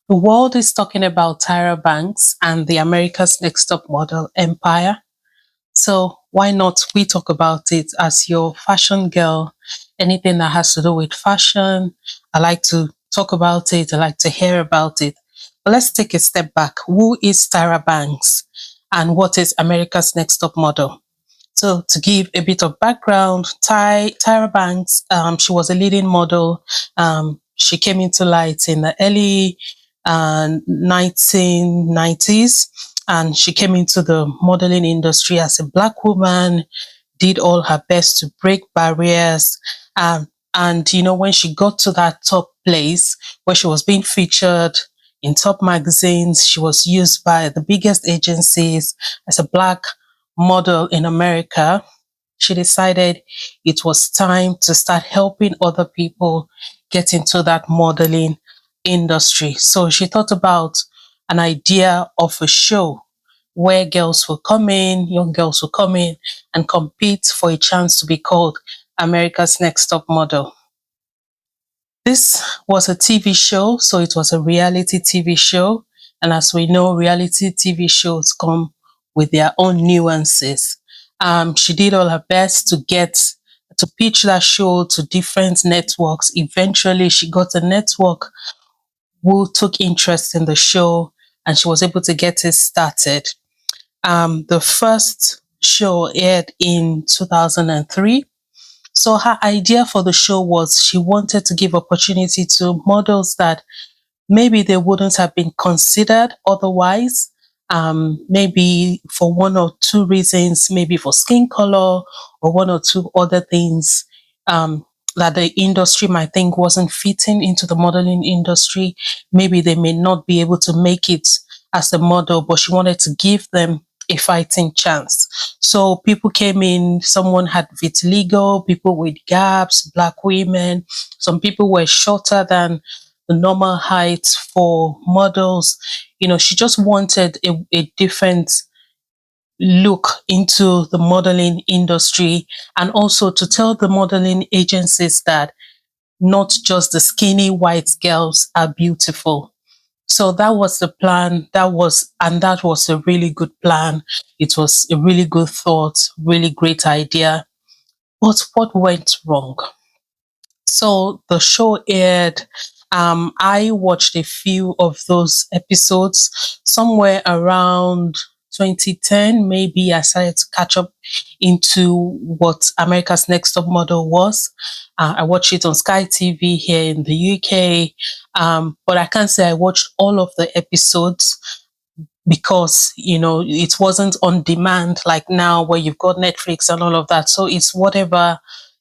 The world is talking about Tyra Banks and the America's Next Top Model empire. So why not we talk about it as your fashion girl? Anything that has to do with fashion, I like to talk about it. I like to hear about it. But let's take a step back. Who is Tyra Banks and what is America's Next Top Model? So to give a bit of background, Tyra Banks, she was a leading model. She came into light in the early 1990s, and she came into the modeling industry as a Black woman, did all her best to break barriers. And, when she got to that top place where she was being featured in top magazines, she was used by the biggest agencies as a Black model in America. She decided it was time to start helping other people get into that modeling industry. So she thought about an idea of a show where girls will come in, young girls will come in and compete for a chance to be called America's Next Top Model. This was a TV show, so it was a reality TV show. And as we know, reality TV shows come with their own nuances. She did all her best to pitch that show to different networks. Eventually, she got a network who took interest in the show, and she was able to get it started. The first show aired in 2003. So her idea for the show was she wanted to give opportunity to models that maybe they wouldn't have been considered otherwise. Maybe for one or two reasons, maybe for skin color or one or two other things that the industry might think wasn't fitting into the modeling industry. Maybe they may not be able to make it as a model, but she wanted to give them a fighting chance. So people came in, someone had vitiligo, people with gaps, Black women, some people were shorter than the normal height for models. She just wanted a different look into the modeling industry, and also to tell the modeling agencies that not just the skinny white girls are beautiful. So that was the plan. That was a really good plan. It was a really good thought, really great idea. But what went wrong? So the show aired. I watched a few of those episodes somewhere around 2010. Maybe I started to catch up into what America's Next Top Model was. I watched it on Sky TV here in the UK. But I can't say I watched all of the episodes because, it wasn't on demand like now where you've got Netflix and all of that. So it's whatever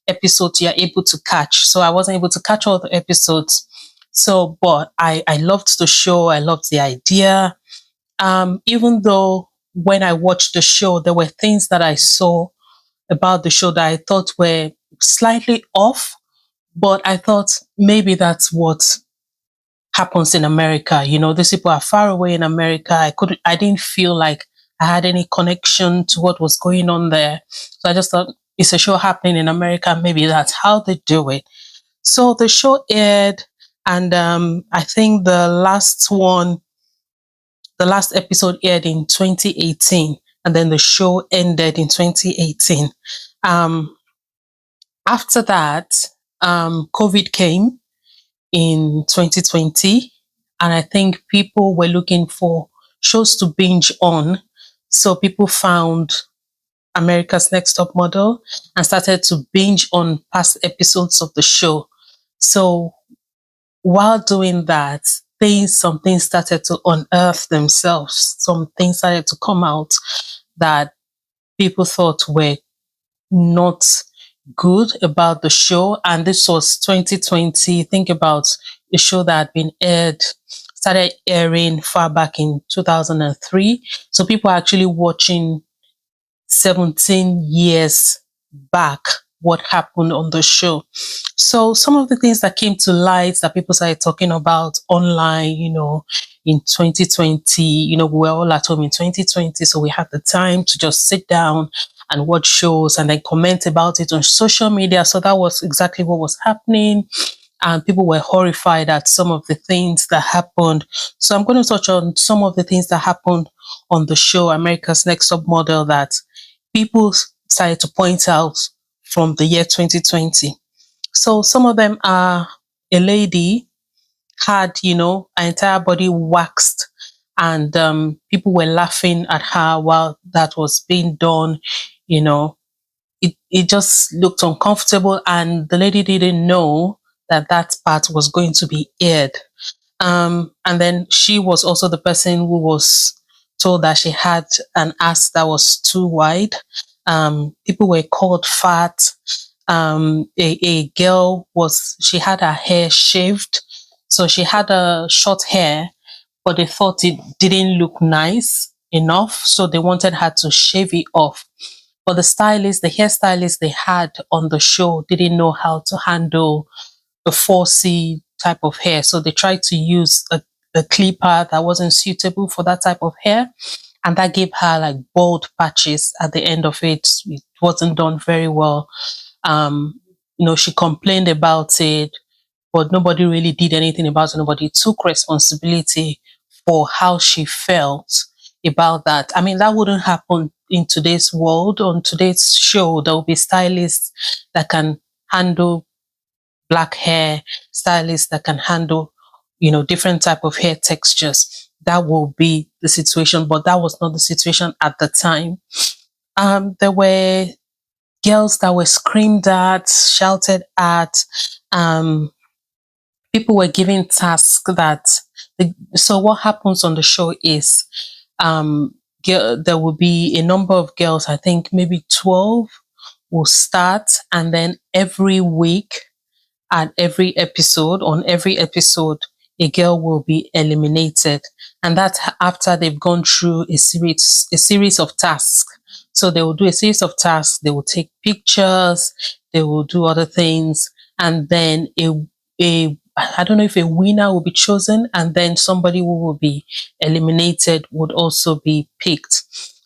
episodes you're able to catch. So I wasn't able to catch all the episodes. So, but I loved the show. I loved the idea. Even though when I watched the show, there were things that I saw about the show that I thought were slightly off, but I thought maybe that's what happens in America. These people are far away in America. I didn't feel like I had any connection to what was going on there. So I just thought it's a show happening in America. Maybe that's how they do it. So the show aired, and I think the last episode aired in 2018, and then the show ended in 2018. After that, COVID came in 2020, and I think people were looking for shows to binge on. So people found America's Next Top Model and started to binge on past episodes of the show. So while doing that, some things started to unearth themselves. Some things started to come out that people thought were not good about the show. And this was 2020. Think about a show that had been started airing far back in 2003. So people are actually watching 17 years back what happened on the show. So some of the things that came to light that people started talking about online, in 2020, we were all at home in 2020. So we had the time to just sit down and watch shows and then comment about it on social media. So that was exactly what was happening. and people were horrified at some of the things that happened. So I'm going to touch on some of the things that happened on the show America's Next Top Model that people started to point out from the year 2020. So some of them are: a lady had, her entire body waxed, and people were laughing at her while that was being done. You know, it just looked uncomfortable, and the lady didn't know that that part was going to be aired. And then she was also the person who was told that she had an ass that was too wide. People were called fat. A girl she had her hair shaved. So she had a short hair, but they thought it didn't look nice enough. So they wanted her to shave it off. But the hairstylist they had on the show didn't know how to handle the 4C type of hair. So they tried to use a clipper that wasn't suitable for that type of hair. And that gave her like bald patches at the end of it. It wasn't done very well. She complained about it, but nobody really did anything about it. Nobody took responsibility for how she felt about that. I mean, that wouldn't happen in today's world. On today's show, there will be stylists that can handle black hair, stylists that can handle, different type of hair textures. That will be the situation, but that was not the situation at the time. There were girls that were screamed at, shouted at. People were given tasks so what happens on the show is, there will be a number of girls, I think maybe 12 will start, and then every week on every episode, a girl will be eliminated. And that's after they've gone through a series of tasks. So they will do a series of tasks, they will take pictures, they will do other things, and then I don't know if a winner will be chosen, and then somebody who will be eliminated would also be picked.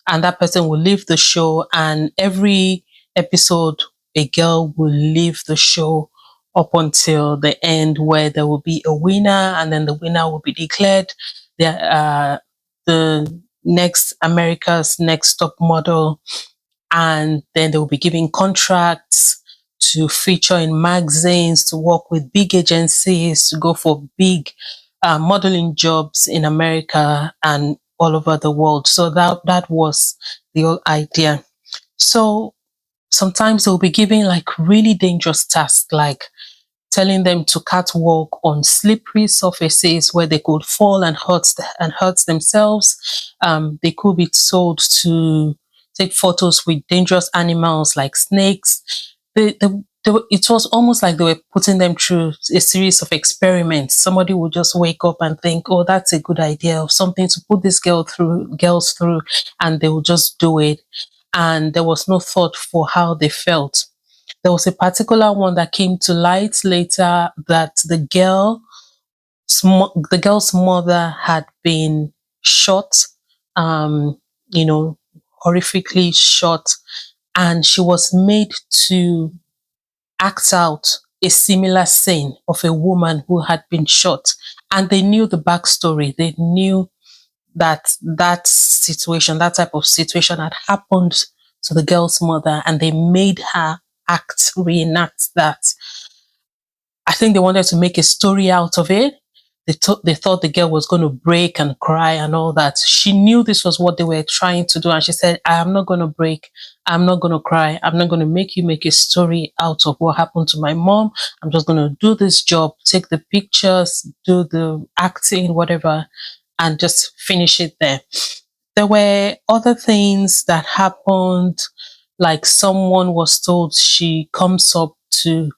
And that person will leave the show, and every episode, a girl will leave the show up until the end, where there will be a winner, and then the winner will be declared the next America's Next Top Model, and then they will be giving contracts to feature in magazines, to work with big agencies, to go for big modeling jobs in America and all over the world. So that was the whole idea. So sometimes they'll be giving like really dangerous tasks, like telling them to catwalk on slippery surfaces where they could fall and hurt themselves. They could be told to take photos with dangerous animals like snakes. It was almost like they were putting them through a series of experiments. Somebody would just wake up and think, "Oh, that's a good idea of something to put this girls through," and they would just do it. And there was no thought for how they felt. There was a particular one that came to light later, that the girl's mother had been shot, um, horrifically shot, and she was made to act out a similar scene of a woman who had been shot. And they knew the backstory. They knew that situation, that type of situation had happened to the girl's mother, and they made her reenact that. I think they wanted to make a story out of it. They thought the girl was going to break and cry and all that. She knew this was what they were trying to do, and she said, "I am not going to break. I'm not going to cry. I'm not going to make you make a story out of what happened to my mom. I'm just going to do this job, take the pictures, do the acting, whatever, and just finish it there." There were other things that happened, like someone was told she comes up to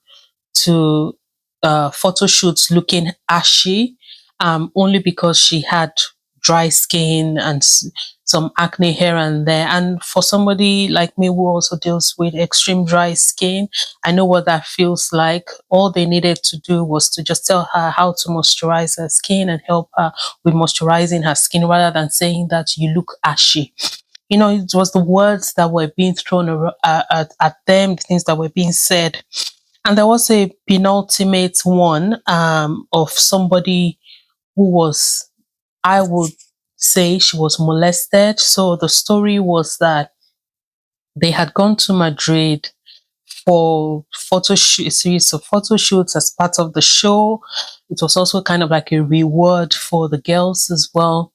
photo shoots looking ashy, only because she had dry skin and some acne here and there. And for somebody like me who also deals with extreme dry skin, I know what that feels like. All they needed to do was to just tell her how to moisturize her skin and help her with moisturizing her skin, rather than saying that you look ashy. It was the words that were being thrown at them, the things that were being said. And there was a penultimate one of somebody who was, I would say, she was molested. So the story was that they had gone to Madrid for a series of photo shoots as part of the show. It was also kind of like a reward for the girls as well.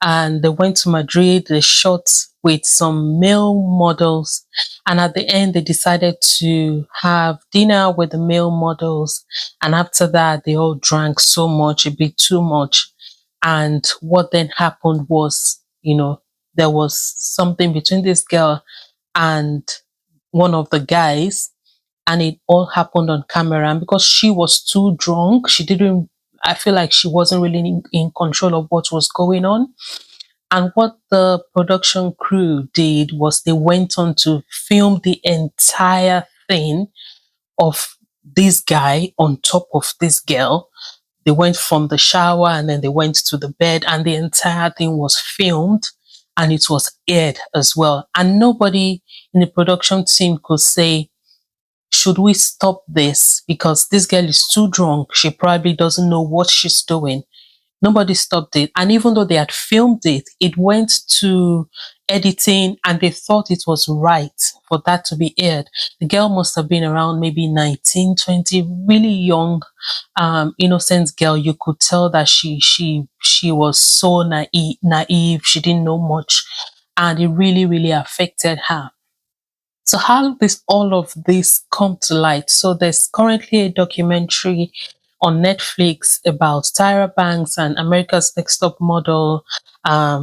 And they went to Madrid, they shot with some male models. And at the end, they decided to have dinner with the male models. And after that, they all drank so much, a bit too much. And what then happened was, there was something between this girl and one of the guys, and it all happened on camera. And because she was too drunk, I feel like she wasn't really in control of what was going on. And what the production crew did was they went on to film the entire thing of this guy on top of this girl. They went from the shower and then they went to the bed, and the entire thing was filmed and it was aired as well. And nobody in the production team could say, should we stop this? Because this girl is too drunk. She probably doesn't know what she's doing. Nobody stopped it. And even though they had filmed it, it went to editing and they thought it was right for that to be aired. The girl must have been around maybe 19, 20, really young, innocent girl. You could tell that she was so naive. She didn't know much, and it really, really affected her. So how does all of this come to light? So there's currently a documentary on Netflix about Tyra Banks and America's Next Top Model. I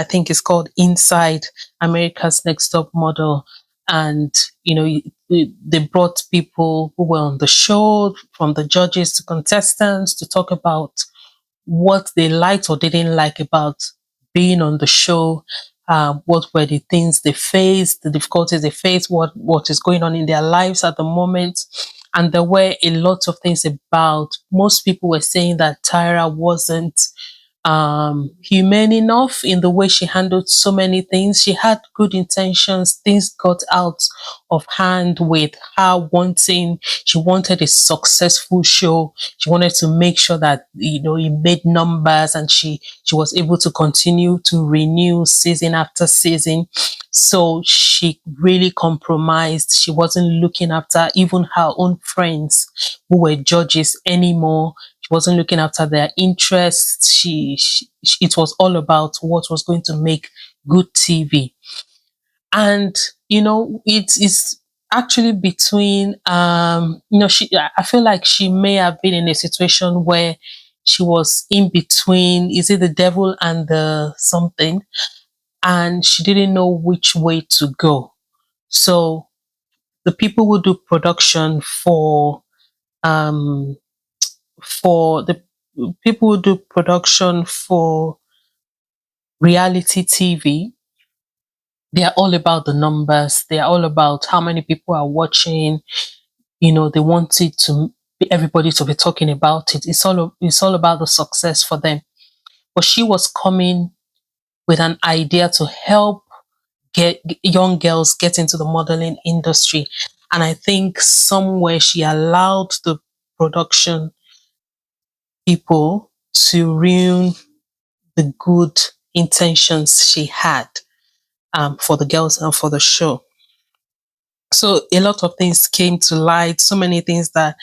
think it's called Inside America's Next Top Model. And, they brought people who were on the show, from the judges to contestants, to talk about what they liked or didn't like about being on the show. What were the things they faced, the difficulties they faced, what is going on in their lives at the moment. And there were a lot of things about, most people were saying that Tyra wasn't humane enough in the way she handled so many things. She had good intentions. Things got out of hand with her she wanted a successful show. She wanted to make sure that, it made numbers, and she was able to continue to renew season after season. So she really compromised. She wasn't looking after even her own friends who were judges anymore. She wasn't looking after their interests. It was all about what was going to make good TV. And, it's actually between, I feel like she may have been in a situation where she was in between, is it the devil and the something? And she didn't know which way to go. So the people who do production for the people who do production for reality TV, they are all about the numbers. They are all about how many people are watching. They want everybody to be talking about it. It's all about the success for them. But she was coming with an idea to help get young girls get into the modeling industry. And I think somewhere she allowed the production people to ruin the good intentions she had for the girls and for the show. So a lot of things came to light, so many things that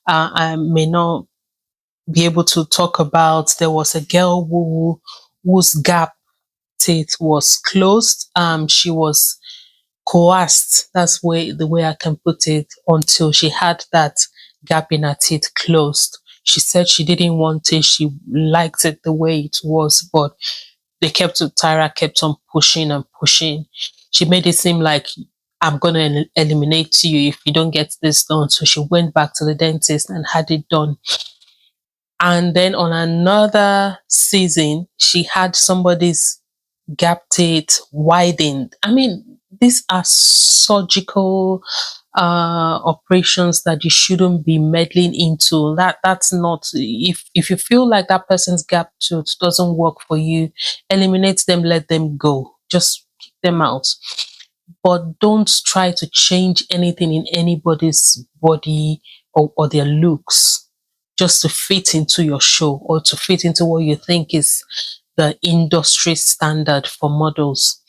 I may not be able to talk about. There was a girl whose gap teeth was closed. She was coerced. That's the way I can put it, until she had that gap in her teeth closed. She said she didn't want it. She liked it the way it was, but Tyra kept on pushing and pushing. She made it seem like, I'm going to eliminate you if you don't get this done. So she went back to the dentist and had it done. And then on another season, she had somebody's gap teeth widened. I mean, these are surgical operations that you shouldn't be meddling into. That's not, if you feel like that person's gap tooth doesn't work for you, eliminate them, let them go. Just kick them out. but don't try to change anything in anybody's body or their looks just to fit into your show or to fit into what you think is the industry standard for models.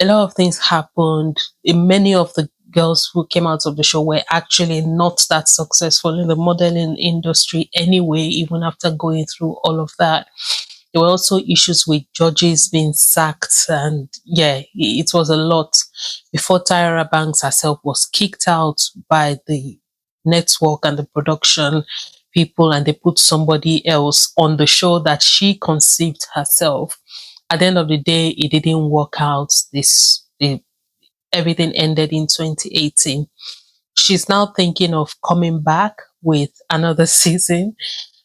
A lot of things happened. Many of the girls who came out of the show were actually not that successful in the modeling industry anyway, even after going through all of that. There were also issues with judges being sacked, and yeah, it was a lot. Before Tyra Banks herself was kicked out by the network and the production people, and they put somebody else on the show that she conceived herself. At the end of the day, it didn't work out. Everything ended in 2018. She's now thinking of coming back with another season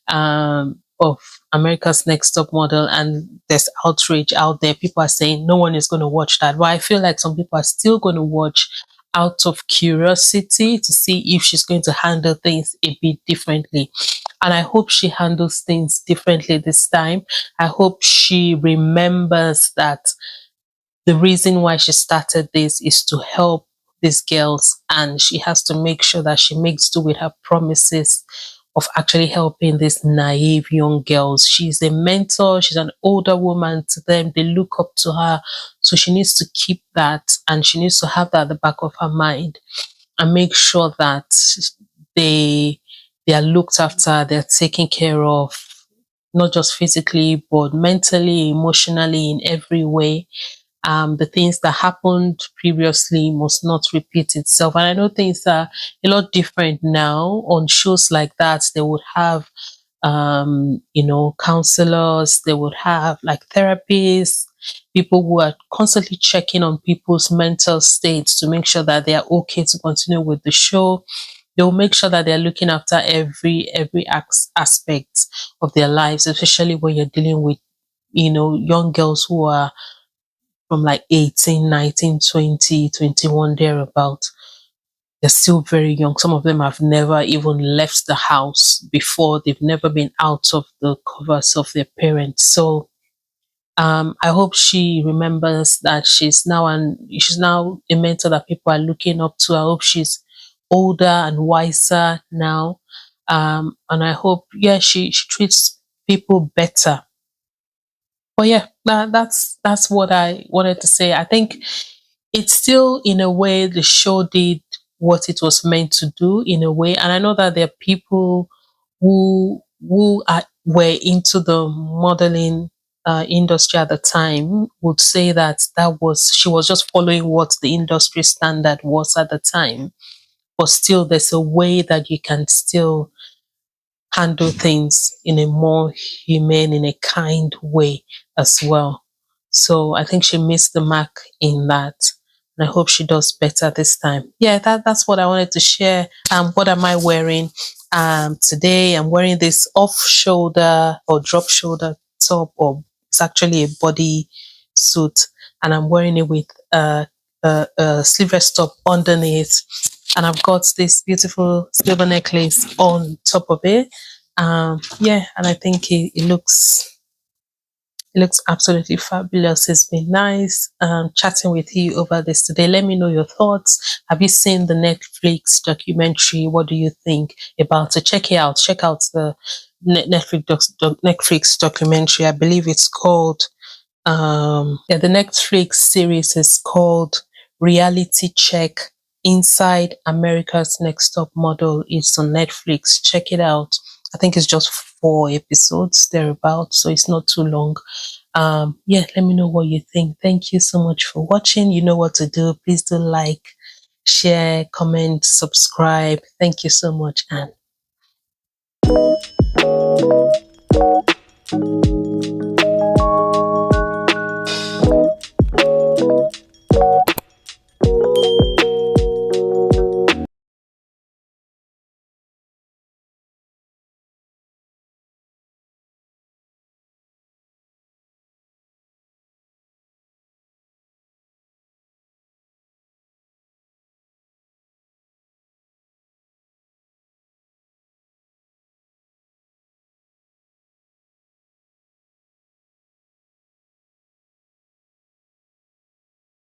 of America's Next Top Model, and there's outrage out there. People are saying no one is going to watch that. But I feel like some people are still going to watch out of curiosity to see if she's going to handle things a bit differently. And I hope she handles things differently this time. I hope she remembers that the reason why she started this is to help these girls, and she has to make sure that she makes do with her promises of actually helping these naive young girls. She's a mentor, she's an older woman to them, they look up to her, so she needs to keep that, and she needs to have that at the back of her mind and make sure that they they are looked after, they're taken care of, not just physically but mentally, emotionally, in every way. The things that happened previously must not repeat itself. And I know things are a lot different now. On shows like that, they would have, counselors, they would have like therapists, people who are constantly checking on people's mental states to make sure that they are okay to continue with the show. They'll make sure that they're looking after every aspect of their lives, especially when you're dealing with, young girls who are from like 18, 19, 20, 21, thereabout. They're still very young. Some of them have never even left the house before. They've never been out of the covers of their parents. So I hope she remembers that she's now a mentor that people are looking up to. I hope she's older and wiser now. And I hope, yeah, she treats people better. But yeah, that's what I wanted to say. I think it's still, in a way, the show did what it was meant to do, in a way. And I know that there are people were into the modeling industry at the time would say that she was just following what the industry standard was at the time. But still, there's a way that you can still handle things in a more humane, in a kind way as well. So I think she missed the mark in that. And I hope she does better this time. Yeah, that's what I wanted to share. What am I wearing? Today I'm wearing this off shoulder or drop shoulder top, or it's actually a body suit, and I'm wearing it with a sleeveless top underneath, and I've got this beautiful silver necklace on top of it. Yeah, and I think it looks absolutely fabulous. It's been nice chatting with you over this today. Let me know your thoughts. Have you seen the Netflix documentary? What do you think about it? Check it out. Check out the Netflix documentary. I believe it's called the Netflix series is called Reality Check Inside America's Next Top Model. It's on Netflix. Check it out. I think it's just 4 episodes thereabout, so it's not too long. Yeah, let me know what you think. Thank you so much for watching. You know what to do. Please do like, share, comment, subscribe. Thank you so much, and